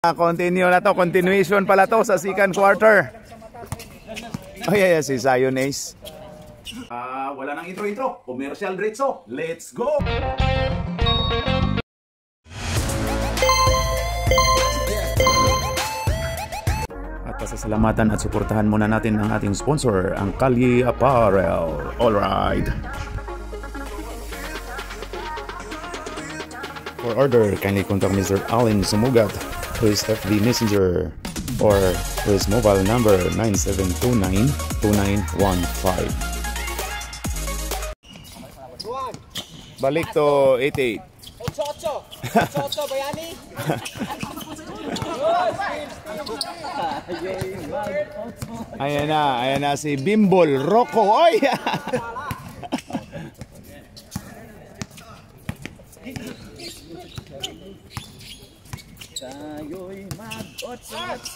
Continue na to, continuation pala to sa second quarter. Oh yeah, si Zion Ace. Wala nang intro. Commercial diretso. Let's go! At pasasalamatan at suportahan muna natin ang ating sponsor, ang Kali Apparel. Alright. For order, kindly contact Mr. Allen Sumugat to his FB Messenger or to his mobile number 9729-2915. Balik to 88. 88 bayani. Ayan na si Bimbol Rocco. Oy!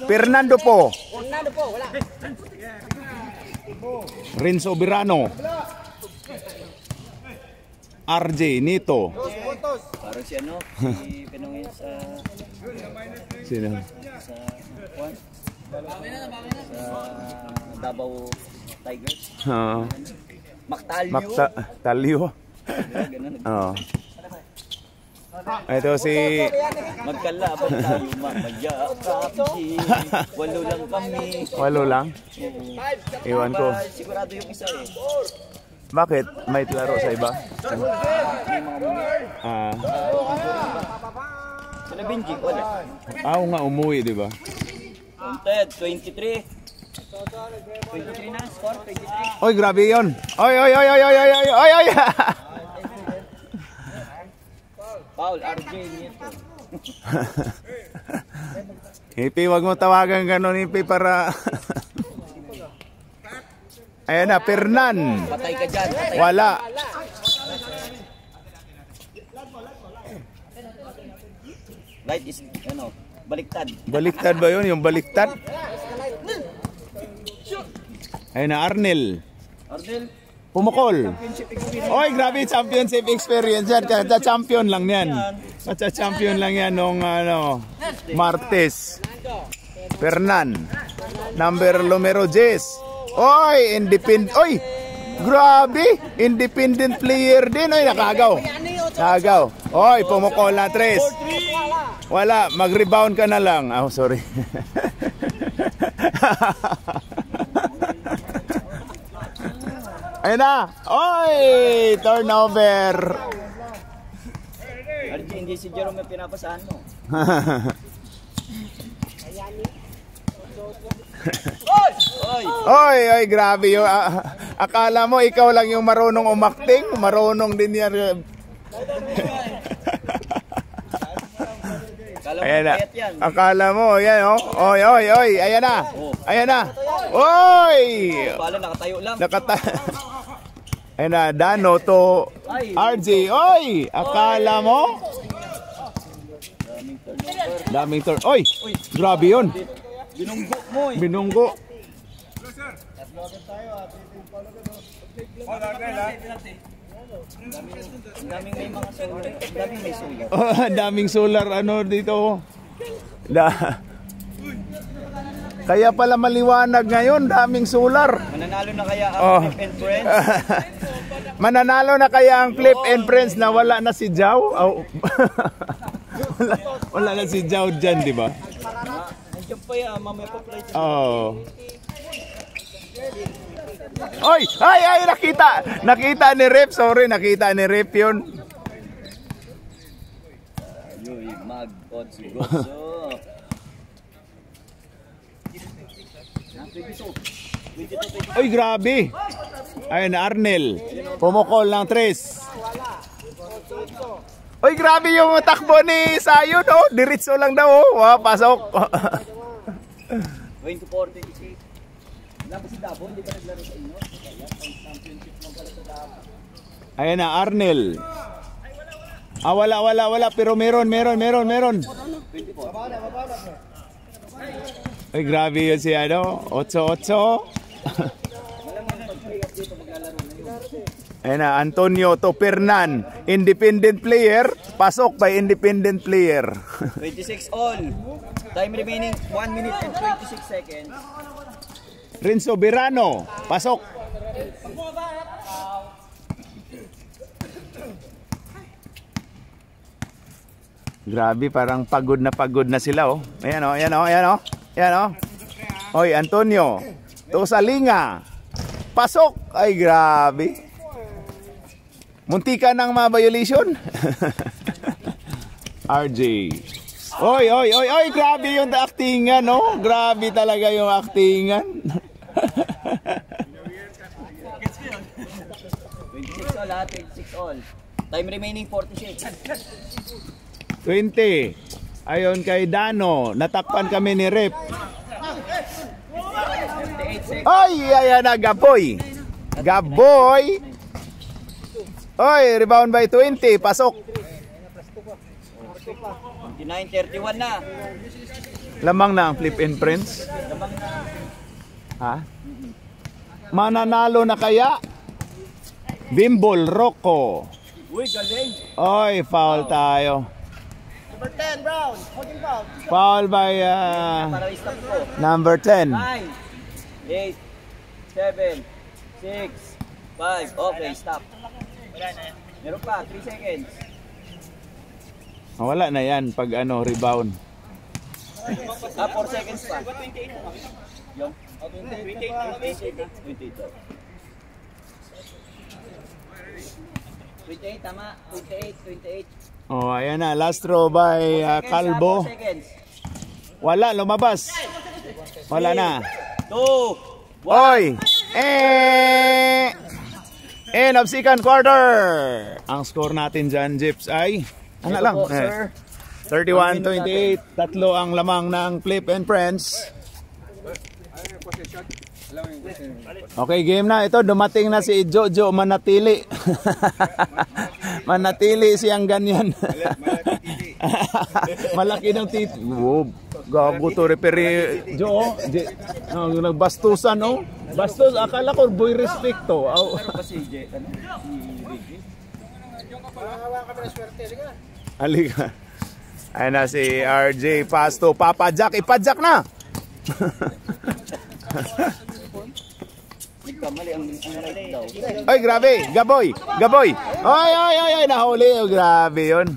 Fernando po. Wala. Renzo Birano. RJ Nito. Parang si ano, si Pinongin sa Sino? sa Juan. Sa Davao Tigers. Talyo. Ganun. Oo. Ito si Magkalaban tayo magyakapsi. Walo lang kami. Walo lang. Iwan ko. Sigurado yung isa eh. Bakit? May laro sa iba? Sila Benji, wala. Nga umuwi, di ba? Counted, 23. 23 na, score, 23. Oy, grabe yun. Oy. Paul, RJ, Nieto. Hipi, wag mo tawagan gano'n, Hipi, para... Ayan na, Fernan. Patay ka dyan. Wala. Light is, ano, baliktad. Baliktad ba yun? Yung baliktad? Ayan na, Arnel. Arnel. Pumukol. Oy, grabe, championship experience yan. Champion lang yan. Champion lang yan nung Martes. Fernan. Number numero 10. Oy, independent. Oy, grabe. Independent player din. Oy, nakagaw. Oy, pumukol na 3. Wala, mag-rebound ka na lang. Oh, sorry. Ayun na. Oy, turnover. RJ, hindi si Jerome yung pinapasahan mo. Oy, grabe yun. Akala mo ikaw lang yung marunong umakting, marunong din yan. Ayan na. Akala mo, yan oh. Oy, ayan na. Oy! Pala, nakatayo lang. Ayan na, Dano to RJ. Oy! Akala mo? Daming turn. Oy! Grabe yun. Binunggo mo eh. Binunggo. Daming may mga solar. Daming may solar. Daming solar ano dito. Kaya pala maliwanag ngayon, daming solar. Mananalo na kaya ang Flip and Friends? Mananalo na kaya ang Flip and Friends na wala na si Jao? Wala na si Jao dyan, di ba? Nandiyan pa yan, mamaya pa play. Oy, nakita ni Rep, sorry, nakita ni Rep yun. Yoy, mag-otso. Oy, grabe. Ayun, Arnel. Pumukol ng 3. Oy, grabe yung takbo ni Sayon, oh. Diretso lang daw, oh. Wow, pasok. 24, 26. Wala pa si Dabo, hindi pa naglaro sa inyo. Championship lang pala sa Dabo. Ayun na, Arnel. Wala. Pero meron. 24. Ay, grabe yun si 8-8. Ayun na, Antonio to Fernan. Independent player. pasok by independent player. 26 all. Time remaining 1 minute and 26 seconds. Renzo Birano, pasok. Grabe, parang pagod na sila, oh. Ayan, oh, ayan, oh, ayan, oh. Ayan, oh. Oy, Antonio. Tosalinga. Pasok. Ay, grabe. Muntika ng ma-violation. RJ. Oy, oy, oy, oy, grabe yung actingan, no? Grabe talaga yung actingan. 26 all, 26 all. Time remaining 46. 20. Ayon kay Dano, natakpan kami ni Rep. 58 seconds. Ay, ayan na, Gaboy. Gaboy. Oy, rebound by 20, pasok. 29-31 na. Lamang na ang flip and prints. Lamang na. Ha? Mananalo na kaya? Bimbol Rocco. Uy, galing. Oy, foul tayo. Number 10, Brown. Holding foul. Foul by Para i-stop ko. number 10. 9, 8, 7, 6, 5. Okay, stop. Meron pa, 3 seconds. Wala na yan pag ano, rebound. 4 seconds pa. Yung? 28, tama. 28. Oh, ayan na. Last throw by Calvo. 4 seconds. Wala, lumabas. Wala na. 2, 1. Oy! End of second quarter. Ang score natin dyan, Jeps, ay ano lang? 31-28. Tatlo ang lamang ng Flip and Friends. Okay, game na. Ito, dumating na si Jojo Manatili. Manatili siyang ganyan. Malaki ng titi. Wow, gago to referee. Jo, nagbastusan, oh. Bastos, akala ko boy respect to. Meron pa si J, ano? Halika. Ayan na si RJ Pasto. Papadyak, ipadyak na. Nagkamali ang right daw. Ay, grabe. Gaboy. Gaboy. Ay, nahuli. Oh, grabe yun.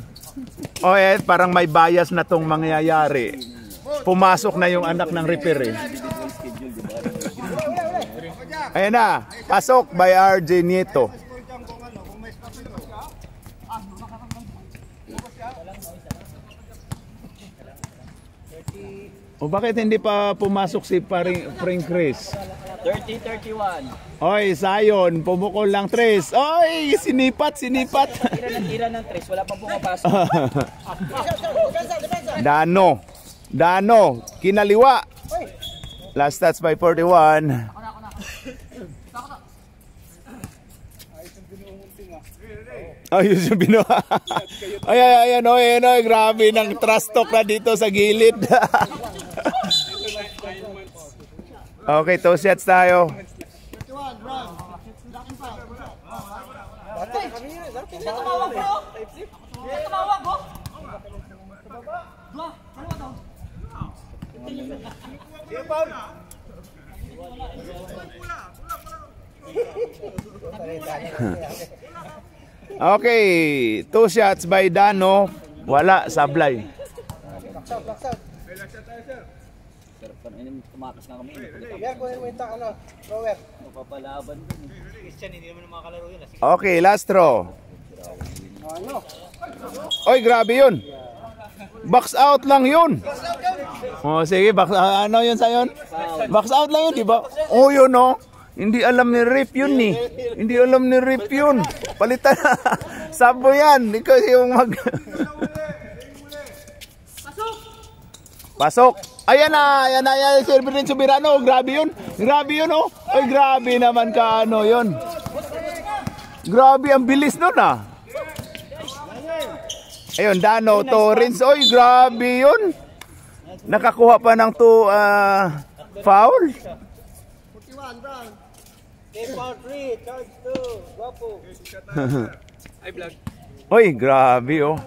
Oh, parang may bias na tong mangyayari. Pumasok na yung anak ng referee. Ayan na. Pasok by RJ Nieto. O bakit hindi pa pumasok si Pring Chris? 30-31. Oy, Sayon, pumukol lang tres. Oy, sinipat. Tira ng tres, wala pang pumapasok. Dano, kinaliwa. Last touch by 41. Ayos yung binuha. Ayan, grabe ng trash talk na dito sa gilid. Okay, 2 sets tayo. Okay, 2 shots by Dano. Wala, sablay. Tumakas na kami. Mapapalaban dun. Okay, last throw. Oy, grabe yun. Box out lang yun. Oh, sige, ano yun sa yun? Box out lang yun, di ba? Oh, yun, oh. Hindi alam ni Rip yun, eh. Hindi alam ni Rip yun. Palitan na. Sabo yan. Ikaw yung Pasok. Ayan na. Server rin Subirano. Grabe yun, oh. Ay, grabe naman ka, ano yun. Grabe, ang bilis nun, ah. Ayun, Dano, Torrens. Oy, grabe yun. Nakakuha pa ng 2 foul. 41, Brown. Game foul 3, charge 2. Guapo. Ay, vlog. Oy, grabe oh.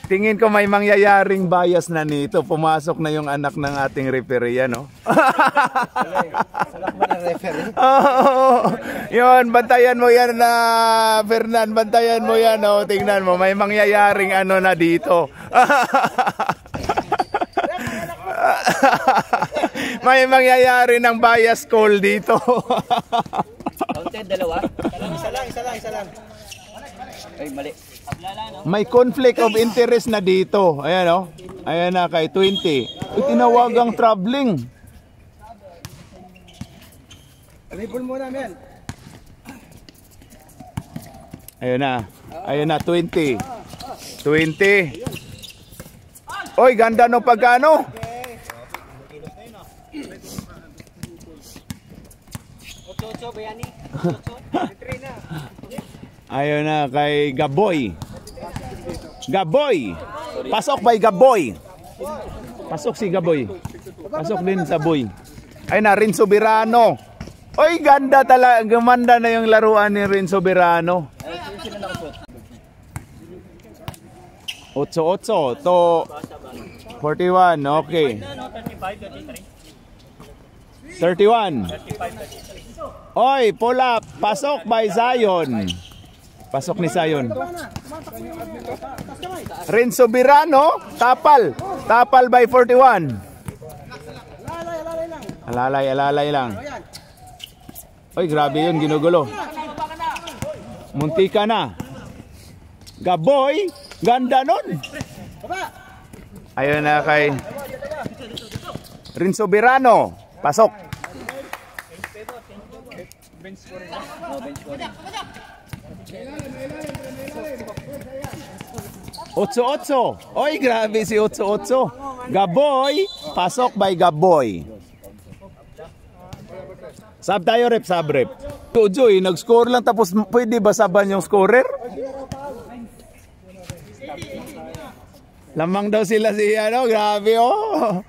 Tingin ko may mangyayaring bias na nito. Pumasok na yung anak ng ating referee, no? Anak ba ng referee? Oh, yun, bantayan mo yan na, Fernan. Bantayan mo yan, oh. Tingnan mo, may mangyayaring ano na dito. May mangyayari ng bias call dito. Counted, dalawa? Isa lang. Ay, mali. May conflict of interest na dito. Ayan o. Ayan na kay 20. Itinawagang traveling. Ribol muna, men. Ayan na. Ayan na, 20. 20. Oy, ganda no pagkano. Ayun na kay Gaboy. Gaboy. Pasok by Gaboy. Pasok si Gaboy. Pasok din sa Boy. Ayun na, Rin Soberano. Oy, ganda talaga. Gumanda na yung laruan ni Rin Soberano. 8-8 to 41. Okay. 31. Oy, pull up. Pasok by Zion. Pasok ni Zion. Rin Soberano. Tapal. Tapal by 41. Alalay lang. Oy, grabe yun. Ginugulo. Muntika na. Gaboy. Ganda nun. Ayun na kay Rin Soberano. Pasok. Otso. Oy, grabe si Otso. Gaboy. Pasok by Gaboy. Sab tayo, rep. Joy, nag-score lang tapos pwede ba saban yung scorer? Lamang daw sila si ano, grabe oh.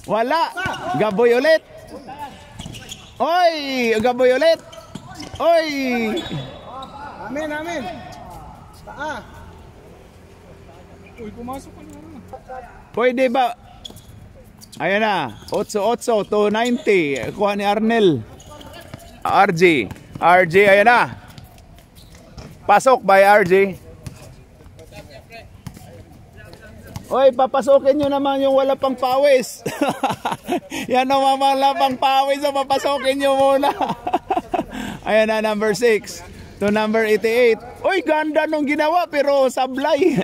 Wala. Gaboy ulit. Oy, Gaboy ulit. Oy. Amen. Uy, pumasok ka na. Pwede ba? Ayan na. 8-8 to 90. Kuha ni Arnel. RJ, ayan na. Pasok by RJ. Oy, papasokin nyo naman yung wala pang pawis. Yan naman wala pang pawis, so papasokin nyo muna. Ayan na, number 6 to number 88. Oy, ganda nung ginawa pero sablay.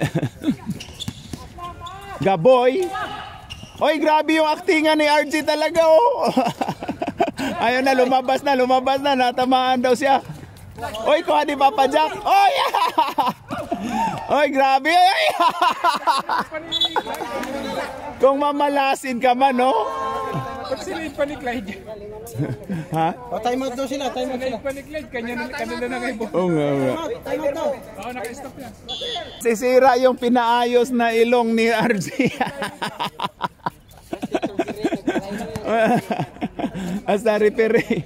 Gaboy. Oy, grabe yung actingan ni RJ talaga oh. Ayun na, lumabas na, natamaan daw siya. Oy, kuha ni Papa Jack. Oy! Oy, grabe. Oy! Kung mamalasin ka man, no? Ba't sila yung paniklide? Ha? Time out daw sila. Paniklide, kanina na nga ibo. Oo nga. Time out daw. Oo, naka-stop yan. Sisira yung pinaayos na ilong ni RJ. Hasta referee.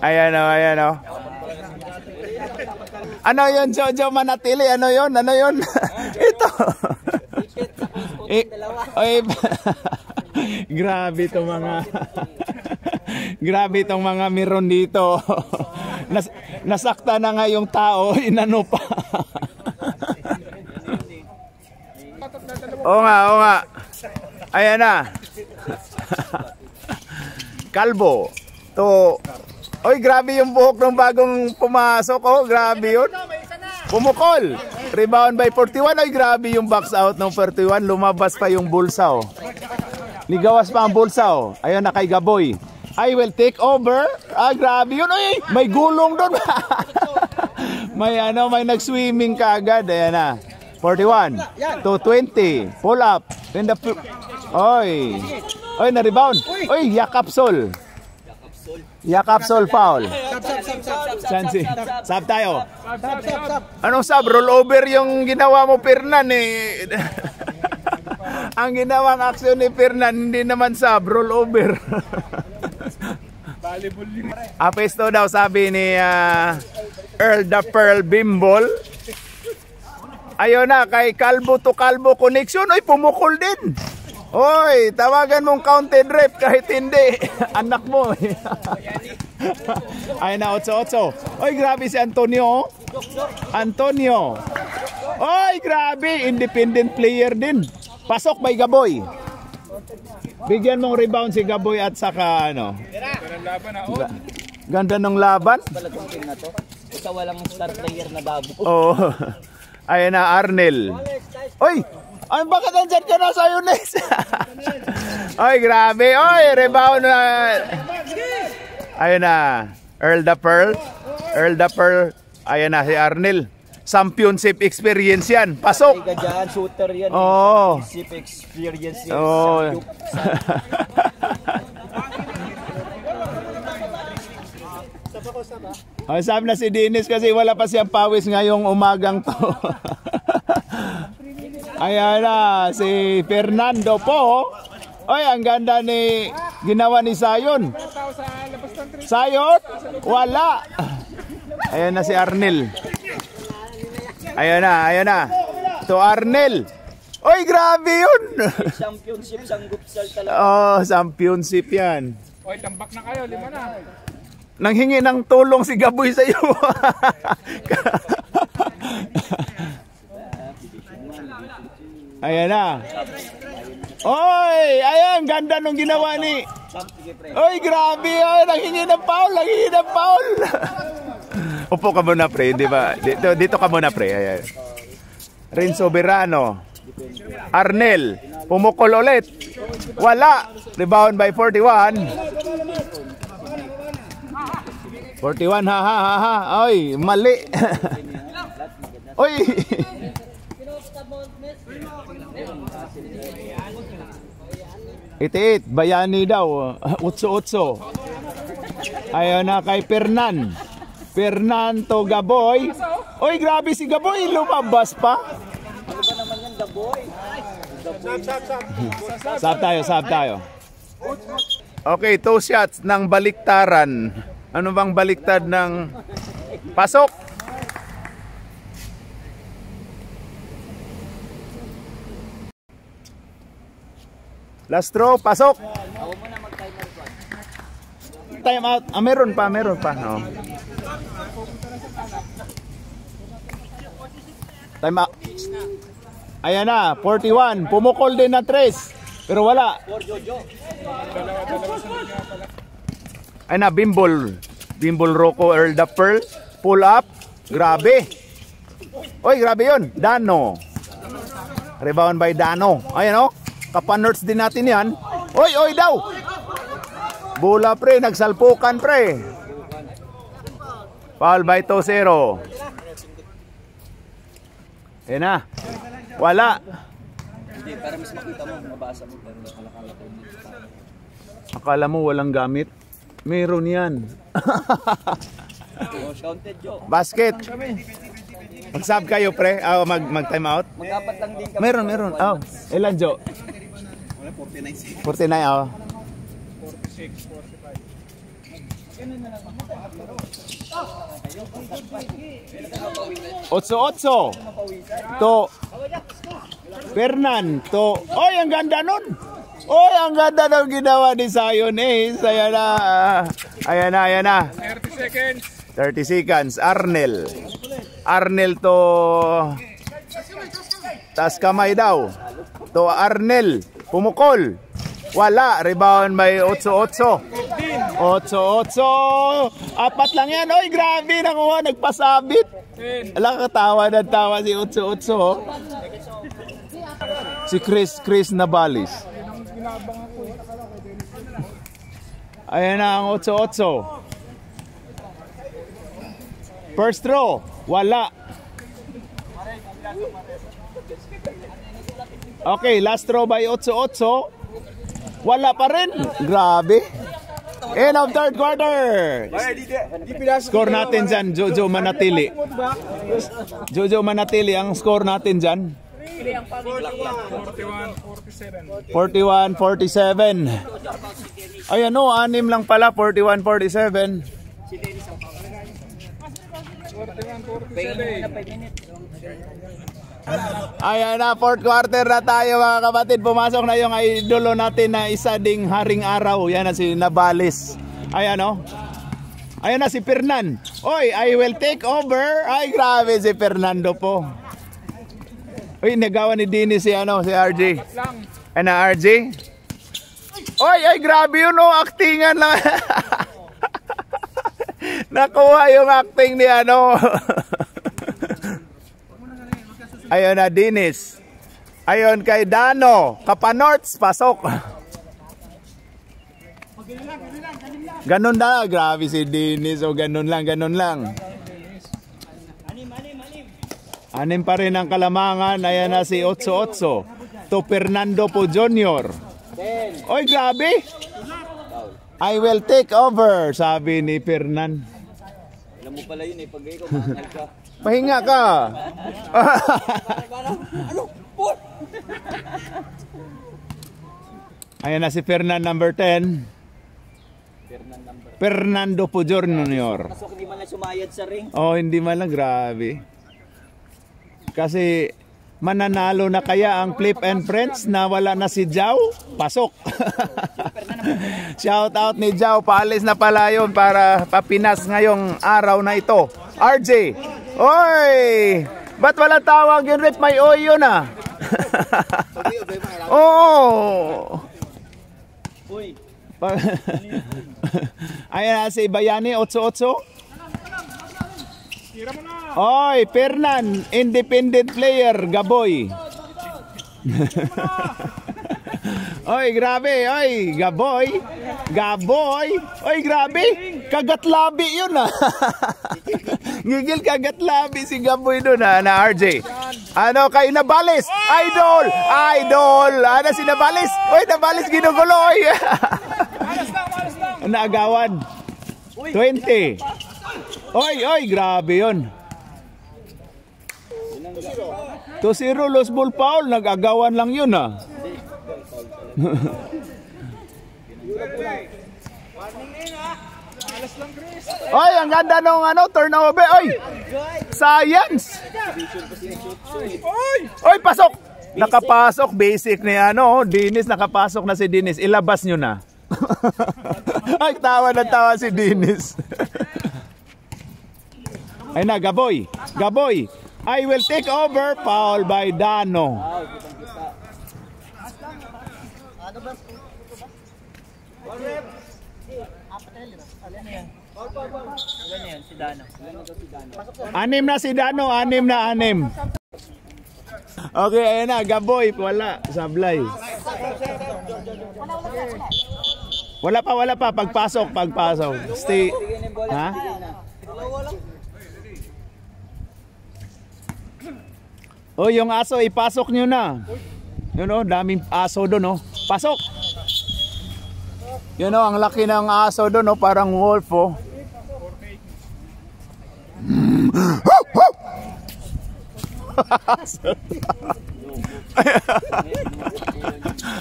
Ayan o. Ano yun, Jojo Manatili? Ano yun? Ito. Grabe itong mga meron dito. Nasakta na nga yung tao, inano pa. Oo nga. Ayan na. Kalbo. Oy, grabe yung buhok ng bagong pumasok. Oh, grabe yun. Pumukol. Rebound by 41. Oy, grabe yung box out ng 41. Lumabas pa yung bulsa. Oh. Ligawas pa ang bulsa. Oh. Ayun na kay Gaboy. I will take over. Grabe yun. Oy, may gulong doon. may nag-swimming kaagad. Ayan na. 41 to 20. Pull up. Oy, na-rebound. Oy, Yakapsol foul. Sab tayo. Anong sab? Roll over yung ginawa mo, Fernan eh. Ang ginawang aksyon ni Fernan, hindi naman sab, roll over. Apesto daw sabi ni Earl the Pearl Bimbol. Ayun na, kay Kalbo to Kalbo connection. Oy, pumukol din. Oy, tawagan mong counted rep kahit hindi. Anak mo. Ayun na, 8-8. Oy, grabe si Antonio. Antonio. Oy, grabe. Independent player din. Pasok by Gaboy. Bigyan mong rebound si Gaboy at saka ano. Pero laban na. Oh. Ganda ng laban. Talagang king na to. Ito walang star player na Dabo. Oh. Ayun na, Arnel. Oy! Ay, bakit andyan ka na sa Yunes? Oy, grabe. Oy, rebound na. Ayun na. Earl the Pearl. Earl the Pearl. Ayun na, si Arnel. Championship experience yan. Pasok. Ay, dyan, shooter yan. Oo. Championship experience yan. Oo. Oh, sabi na si Dennis kasi wala pa siyang pawis ngayong umagang to. Ayan na, si Fernando po. Oy, ang ganda ni ginawa ni Sayon. Sayon? Wala. Ayan na si Arnel. Ayan na. To Arnel. Oy, grabe yun. Championship, sanggupsal talaga. Oh, championship yan. Oy, tambak na kayo. 5 na. Nanghingi ng tulong si Gaboy sa iyo. Ayan na. Oy, ayan, ganda nung ginawa ni. Oy, grabe. Oy, nanghingi ng foul. Upo ka muna, pre, di ba? Dito ka muna, pre. Ayan. Renzo Verano. Arnel, pumukol ulit. Wala. Rebound by 41. 41, ha. Oy, mali. Oy. Itiit, bayani daw. 8-8. Ayun na kay Fernando Gaboy. Oy, grabe si Gaboy. Lumabas pa. Ano ba naman yan, Gaboy? Sab tayo. Okay, 2 shots ng baliktaran. Ano bang baliktad ng pasok? Last throw, pasok. Ako muna mag-timer ko. Time out. Meron pa. Oh. Time out. Ayan na, 41. Pumukol din na 3. Pero wala. Ay na, Bimbol Rocco, Earl the Pearl. Pull up. Grabe. Oy, grabe yun. Dano. Rebound by Dano. Ayan o. Kapanerts din natin yan. Oy daw. Bola pre, nagsalpukan pre. Foul by 2-0. Ayan na. Wala. Hindi, para mas makita mo, mabasa mo. Pero nakalakala ko. Akala mo walang gamit? Meron yan. Counted, Joe. Basket. Mag-sub kayo pre. Mag-time out. Mag-apat lang din kami. Meron. Oh, ilan Jo? 49. 49 oh. 46, 45. 8-8 to Fernan to. Oy, ang ganda nun. Oy, ang ganda ng ginawa ni Sayon eh. Ayan na. 30 seconds. 30 seconds. Arnel to taas kamay daw. To Arnel. Pumukol. Wala. Rebound by 8-8. 8-8. Apat lang yan. Oy, grabe. Nakuha. Nagpasabit. Alam, katawa na tawa si 8-8. Si Chris Nabalis. Ayan na ang 8-8. First throw. Wala. Okay, last throw by 8-8. Wala pa rin. Grabe. End of third quarter. Score natin dyan, Jojo Manatili. Jojo Manatili, ang score natin dyan. 41-47. 41-47. Ayan o, 6 lang pala, 41-47. 41-47. Ayan na, fourth quarter na tayo mga kapatid. Pumasok na yung idolo natin na isa ding haring araw. Yan na si Navales. Ayan o. Ayan na si Fernan. Oy, I will take over. Ay, grabe si Fernando po. Uy, nagawa ni Dini si RJ. Ano, RJ? Oy, ay, grabe yun o. Actingan lang. Nakuha yung acting ni Ayun na, Dinis. Ayun kay Dano. Kapanorts, pasok. Ganun na, grabe si Dinis. O ganun lang, ganun lang. Anim pa rin ang Kalamangan. Ayan na si 8-8. To Fernando po Jr. Oy, grabe. I will take over, sabi ni Fernan. Alam mo pala yun pag ikaw maangal ka. Pahinga ka. Ayan na si Fernan number 10. Fernando po Jr. Pasok, hindi man lang sumayad sa ring. Oh, hindi man lang, grabe. Kasi mananalo na kaya ang Flip and Friends na wala na si Jao? Pasok. Shout out ni Jao, paalis na pala yun para papinas ngayong araw na ito. RJ, oy! Ba't wala tawag yung rep? May oy yun ah. Oo. Uy. Ayan na si Bayani, 8-8. Tira mo na. Oy, Fernan, independent player, Gaboy. Oy, grabe, oy, Gaboy. Gaboy. Oy, grabe. Kagatlabi yun ah. Gigil kagatlabi si Gaboy doon na RJ. Ano kay Navales? Idol! Idol! Ano si Navales? Oy, Navales ginugulo, oy. Naagawan. 20. Oy, oy, grabe yun. 2-0 Los Bull Paul, nag-agawan lang yun ah. Oy, ang ganda nung turnover. Oy, science. Oy, pasok. Nakapasok, basic ni Dinis, nakapasok na si Dinis. Ilabas nyo na. Ay, tawa na tawa si Dinis. Ay na, Gaboy. Gaboy. I will take over. Foul by Dano. Anim na si Dano. Anim na anim. Okay, ayun na. Gaboy. Wala. Sablay. Wala pa. Pagpasok. Stay. Ha? Oh, yung aso, ipasok nyo na. Yun o, daming aso doon o. Pasok! Yun o, ang laki ng aso doon o, parang wolf o.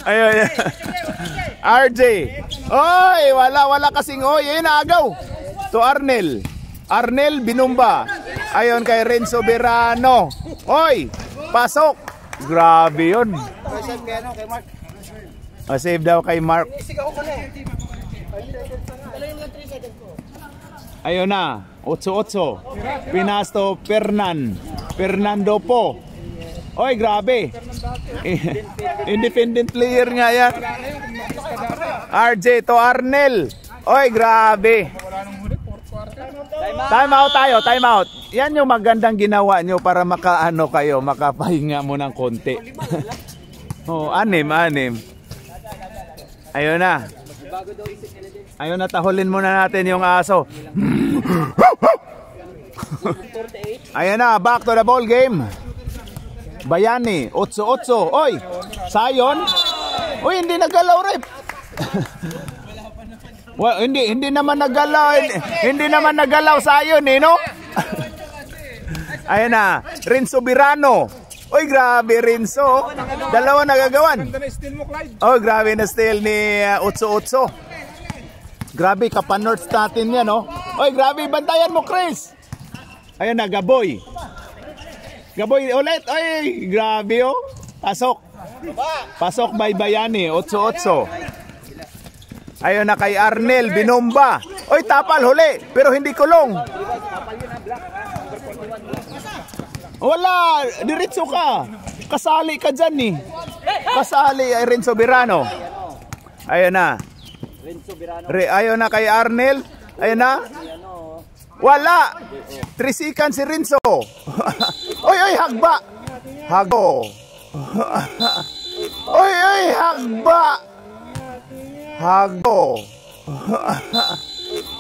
Ayun. RJ. Oy, wala kasing oy. Ayun, agaw. To Arnel. Arnel Binumba. Ayon kay Renzo Berano. Oy, pasok. Grabe yun. Save daw kay Mark. Ayun na, 8-8. Pinasto Fernando po. Oy, grabe. Independent player nga yan. RJ to Arnel. Oy, grabe. Time out tayo, time out. Yan yung magandang ginawa nyo para makaano kayo, makapahinga mo ng konti. Oh, anim. Ayun na. Ayun na, tahulin muna natin yung aso. Ayun na, back to the ball game. Bayani, 8-8. Oy, Sayon. Uy, hindi nagalaw rep. Well, hindi naman nagalaw. Hindi naman nagalaw Sayon no? Ayun na, Renzo Berano. Oy, grabe Renzo. Dalawa nagagawan. Oh, grabe na steal ni 8-8. Grabe, kapanorts natin yan, no? Oy, grabe, bantayan mo, Chris. Ayun na, Gaboy. Gaboy ulit. Ay, grabe oh. Pasok. Pasok by Bayani. 8-8. Ayun na kay Arnel. Binomba. Oy, tapal huli. Pero hindi kulong. Wala. Diretso ka. Kasali ka dyan eh. Kasali ay Renzo Birano. Ayun na. Ayun na kay Arnel. Ayun na. Wala. 3 seconds si Renzo. Oy, oy, hagba. Hago. Oy, oy, hagba. Hago.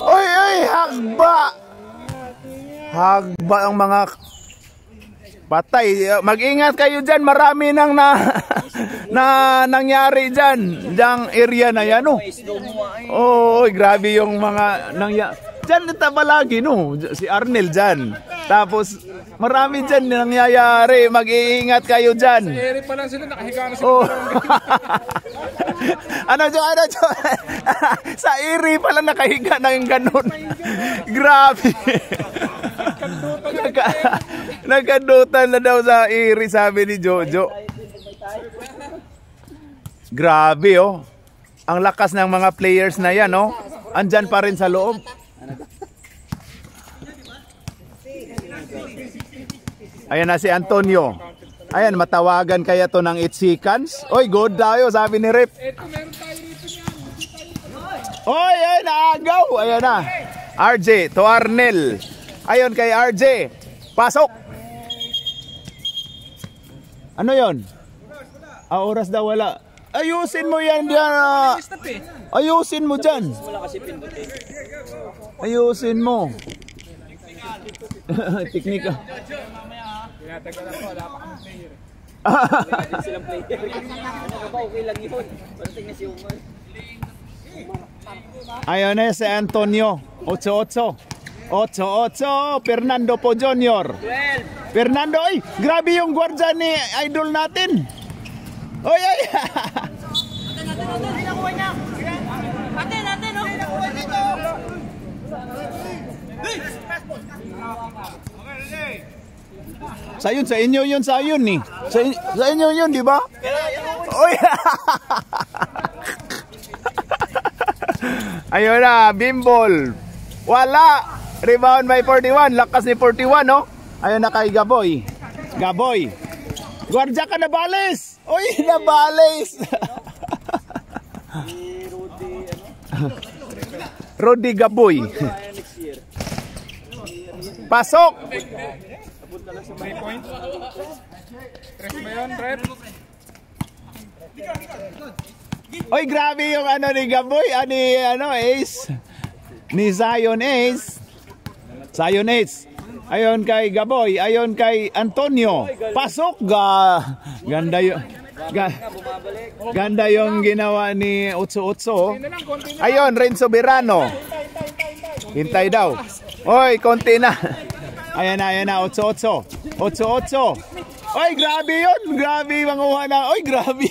Oy, oy, hagba. Hagba ang mga patay. Mag-ingat kayo dyan. Marami nang nangyari dyan. Diyang area na yan, oh. Oh, grabe yung mga nangyari. Dyan tabalagi, no? Si Arnel dyan. Tapos, marami dyan nangyayari. Mag-iingat kayo dyan. Sa ere pa lang sila, nakahiga na sila. Oh. Ano dyan? Sa ere pa lang nakahiga na yung ganun. Grabe. Nagkadutan na daw sa ere, sabi ni Jojo. Grabe, oh. Ang lakas ng mga players na yan, oh. Andyan pa rin sa loob. Ayan na si Antonio. Ayan, matawagan kaya to ng 8 seconds. Oy, good tayo, sabi ni Rep. Oy, ay, naagaw. Ayan na. RJ to Arnel. Ayon kay RJ. Pasok. Ano yon? Oras daw wala. Ayusin mo yan dyan. Ayusin mo dyan. Ayusin mo. Teknika. Tinatagalan ko, wala pa kami player. Wala silang player. Ano ka ba? Okay lang yun. Parating na si Umar. Ayun na si Antonio. 8-8. 8-8. Fernando po Junior. 12. Fernando, ay, grabe yung gwardiya ni idol natin. Oy, ay. Natin, oh. Sa inyo yun, ni. Sa inyo yun, di ba? Oy. Ayun na, Bimbol. Wala. Rebound by 41. Lakas ni 41, no? Ayun na kay Gaboy. Gaboy. Gwardiya ka na balis. Oy, nabalis. Rudy Gaboy. Pasok. 3 points. Tres ba yun, Rep? Oy, grabe yung ano ni Gaboy. Ace. Ni Zion Ace. Zion Ace. Ayon kay Gaboy. Ayon kay Antonio. Pasok. Ganda yung... Ganda yung ginawa ni 8-8. Ayun, Renzo Birano. Hintay daw. Oy, konti na. Ayan na, 8-8. 8-8. Oy, grabe yun. Grabe manguha na. Oy, grabe.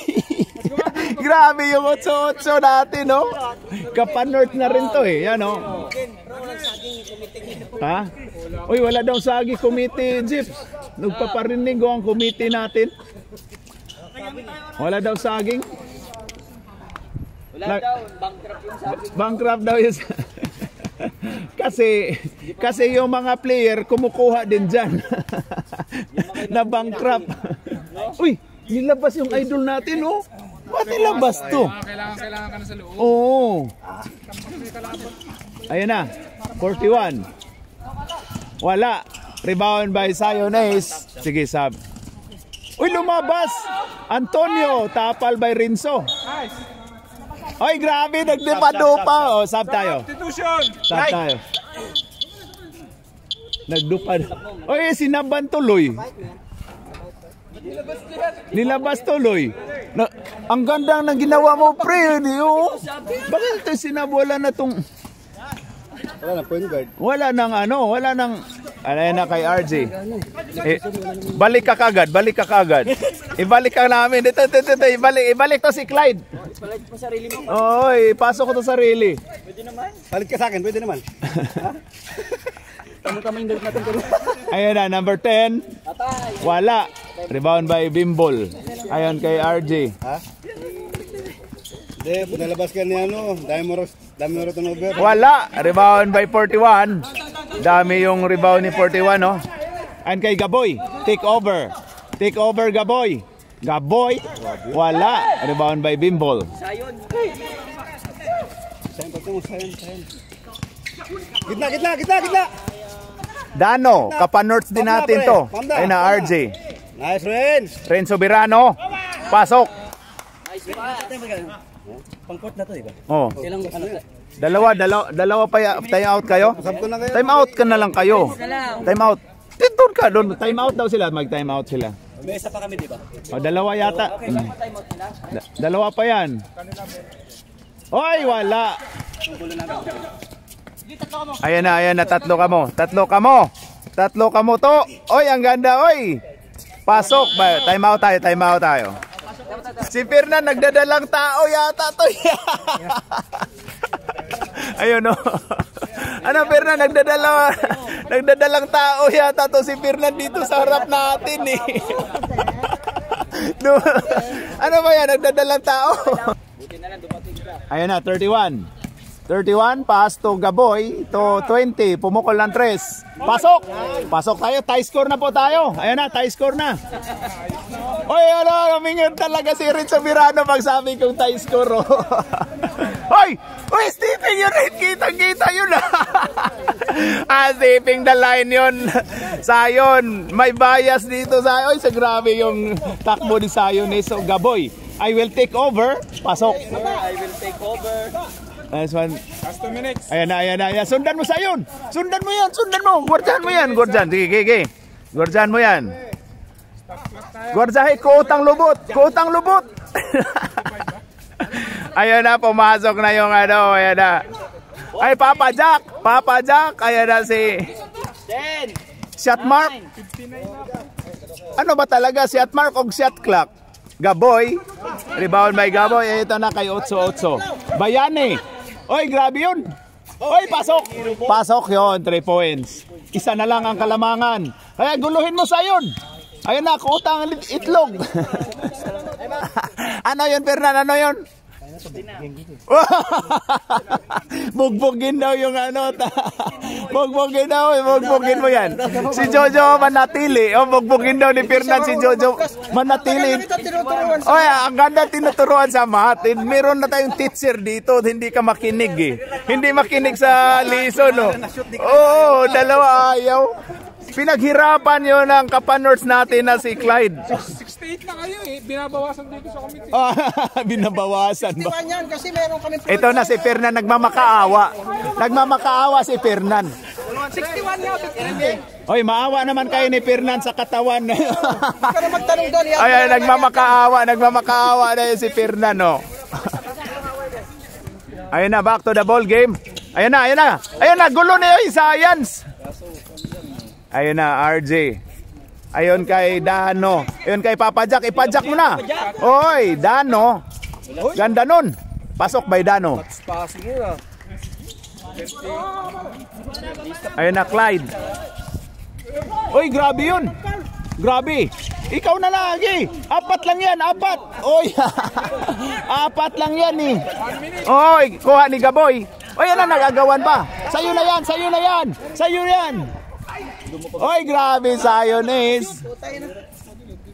Grabe yung 8-8 natin, no? Kapanort na rin to, eh. Yan, no? Ha? Oy, wala daw sagi committee, Jeep. Nagpaparinig ko ang committee natin. Wala daw saging. Wala daw, bankrupt yung saging. Bankrupt daw yun. kasi yung mga player kumukuha din dyan. Na bankrupt. Uy, nilabas yung idol natin, oh. Ba't nilabas to? Kailangan ka na sa loob. Oo. Ayun na, 41. Wala. Rebound by Zion Ace. Sige, sab. Uy, lumabas. Antonio, tapal by Renzo. Nice. Oy, grabe, nagdupa-dupa. O, sab tayo. Substitution. Sab tayo. Nagdupa. Oy, sinaban tuloy. Nilabas tuloy. Ang ganda ng ginawa mo, pre. Bakit ito sinabwala na tong... Wala na point guard. Wala nang wala nang na kay RJ. Balik ka kagad. Ibalik ka namin. Dito, ibalik to si Clyde. Balik mo sarili mo. Oy, pasok ko to sarili. Pwede naman. Palit ka sa akin, pwede naman. Tama-tama yung dart natin. Ayun na, number 10. Wala. Rebound by Bimbol. Ayon kay RJ. Ha? Hindi, nalabas ka ni ano, dami mo turnover. Wala. Rebound by 41. Dami yung rebound ni 41, no? Ayon kay Gaboy. Take over. Take over, Gaboy. Gaboy. Wala. Rebound by Bimbol. Sayon. Sayon. Gitna. Dano. Kapanorts din natin to. Ayun na, RJ. Nice, Renz. Ren Soberano. Pasok. Pang-court na to, di ba? Oh. Ilang ano? Dalawa pa time out kayo? Sabto na kayo. Time out ka na lang kayo. Time out. Dito ka doon. Time out daw sila. Mag-time out sila. May isa pa kami, di ba? O, dalawa yata. Dalawa pa yan. Oy, wala. Ayan na. Tatlo ka mo to. Oy, ang ganda, oy. Pasok. Time out tayo. Si Fernan nagdadalang tao yata to. Ayun o. Ano, Fernan, nagdadalang tao yata to si Fernan dito sa harap natin eh. Ano ba yan, nagdadalang tao? Ayun na, 31. 31, pass to Gaboy, to 20, pumukol ng 3. Pasok tayo, tie score na po tayo. Ayun na, tie score na. Oy, namingon talaga si Rin Soberano pag sabi kong tie score. Hoy, Stephen yun, kitang-kita yun. Stephen the line yun. Sayon, may bias dito. Oy, sa grabe yung takbo ni Sayon. So, Gaboy, I will take over. Pasok. I will take over. Nice one. Last 2 minutes. Ayan na. Sundan mo Sayon. Sundan mo. Gordyan mo yan. Sige. Gordyan mo yan. Gordyahe, kuutang lubot. Ayun na, pumasok na yung ano. Ayan na. Ay, Papa Jack. Ayan na si 10. shot mark. Ano ba talaga? Shot mark o shot clock? Gaboy. Rebound by Gaboy. Ito na kay 8-8. Bayani. Oy, grabe yun. Oy, pasok yun, 3 points. Isa na lang ang kalamangan. Kaya guluhin mo Sayon. Ayun na, kuutang itlog. Ano yun, Fernan? Ano yun? Bugbugin daw yung ano. Bugbugin mo yan. Si Jojo manatili. Bugbugin daw ni Fernan si Jojo manatili. Oy, ang ganda tinuturuan sa math. Meron na tayong teacher dito, hindi ka makinig eh. Hindi makinig sa lesson, no. Oo, dalawa ayaw. Pinaghirapan yun ang kapanorts natin na si Clyde. 68 na kayo eh. Binabawasan dito sa committee. Binabawasan ba? Yan, kasi meron kami Ito na si Fernan nagmamakaawa si Fernan. 61 nga, 58. Oy, maawa naman kayo ni Fernan sa katawan. Pero magtanong doon yan. Ay, nagmamakaawa na yun si Fernan, no. Ayun na, back to the ball game. Ayun na, gulo na yung science. Ayun na, RJ. Ayun kay Dano. Ayun kay Papa Jack. Ipa-Jack mo na. Oy, Dano. Ganda nun. Pasok by Dano. Ayun na, Clyde. Oy, grabe yun. Grabe. Ikaw na lagi. 4 lang yan, 4. Oy, 4 lang yan eh. Oy, kuha ni Gaboy. Oy, yan na, nagagawan pa. Sa'yo na yan. Oy, grabe Sayon is.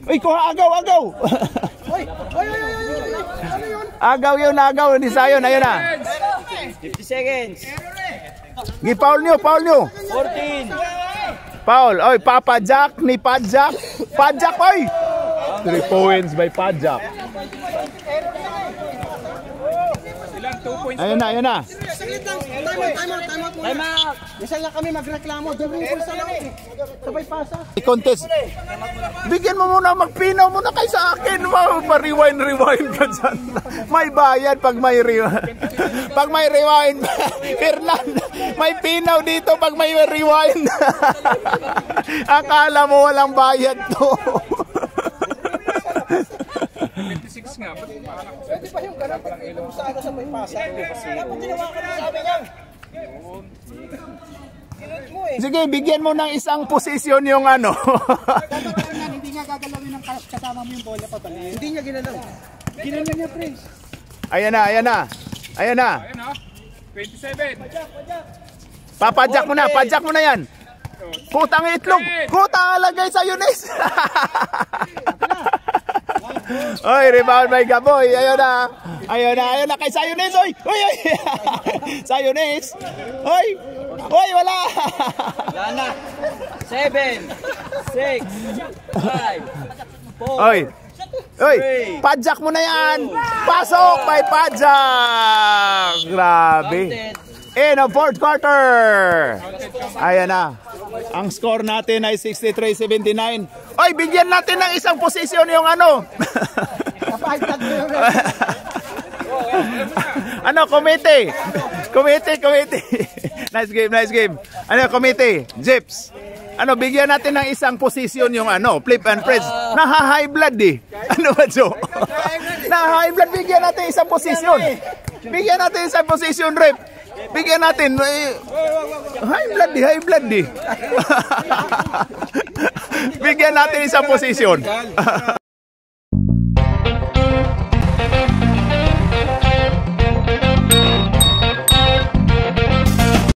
Uy, kuha agaw. Oy. Ano yun? Agaw ni Sayon. Ayun na. 50 seconds. Gi-foul nyo. 14. Foul. Oy, Papa Jack ni Padjack. Padjack, oy. 3 points by Padjack. Ilan? 2 points. Ayun na. Saglit lang. Time out. Minsan lang kami magreklamo. Dobling pulsa lang eh. Sabay pasa. I-contest. Bigyan mo muna, magpinaw muna kayo sa akin. Wow, pa-rewind ka dyan. May bayad pag may rewind. Pag may rewind. Fernan, may pinaw dito pag may rewind. Akala mo walang bayad to. 26 nga. Pwede pa yung ganap. Kung saan sabay pasa. Dapat ginawa ko na sabi niya. Sige, bigyan mo ng isang posisyon yung ano. Hindi nga gagalawin ng kasama mo yung bola pa pala. Hindi niya ginalaw. Ginalaw niya, pre. Ayan na, ayan na. Ayan na. Ayun ha. 27. Papadyak mo na, padyak mo na yan. Putang itlog. Putang alagay sa Yunis. Oy, rebound by Gaboy. Ayun na. Ayun na, ayun na kay Sayunis. Oy, oy, oy. Sayunis. Oy. Oy, wala. Yan na. 7, 6, 5, 4. Oy. Oy, padyak mo na yan. Pasok by padyak. Grabe. In the fourth quarter. Ayan na. Ang score natin ay 63-79. Oy, bigyan natin ng isang posisyon yung ano. Ano, committee. Committee. Nice game, nice game. Ano, committee. Jeeps. Ano, bigyan natin ng isang posisyon yung ano, flip and press. Naha-high blood eh. Ano ba, Joe? Naha-high blood, bigyan natin isang posisyon. Bigyan natin isang posisyon, rep. Bigyan natin. High blood eh. Bigyan natin isang posisyon.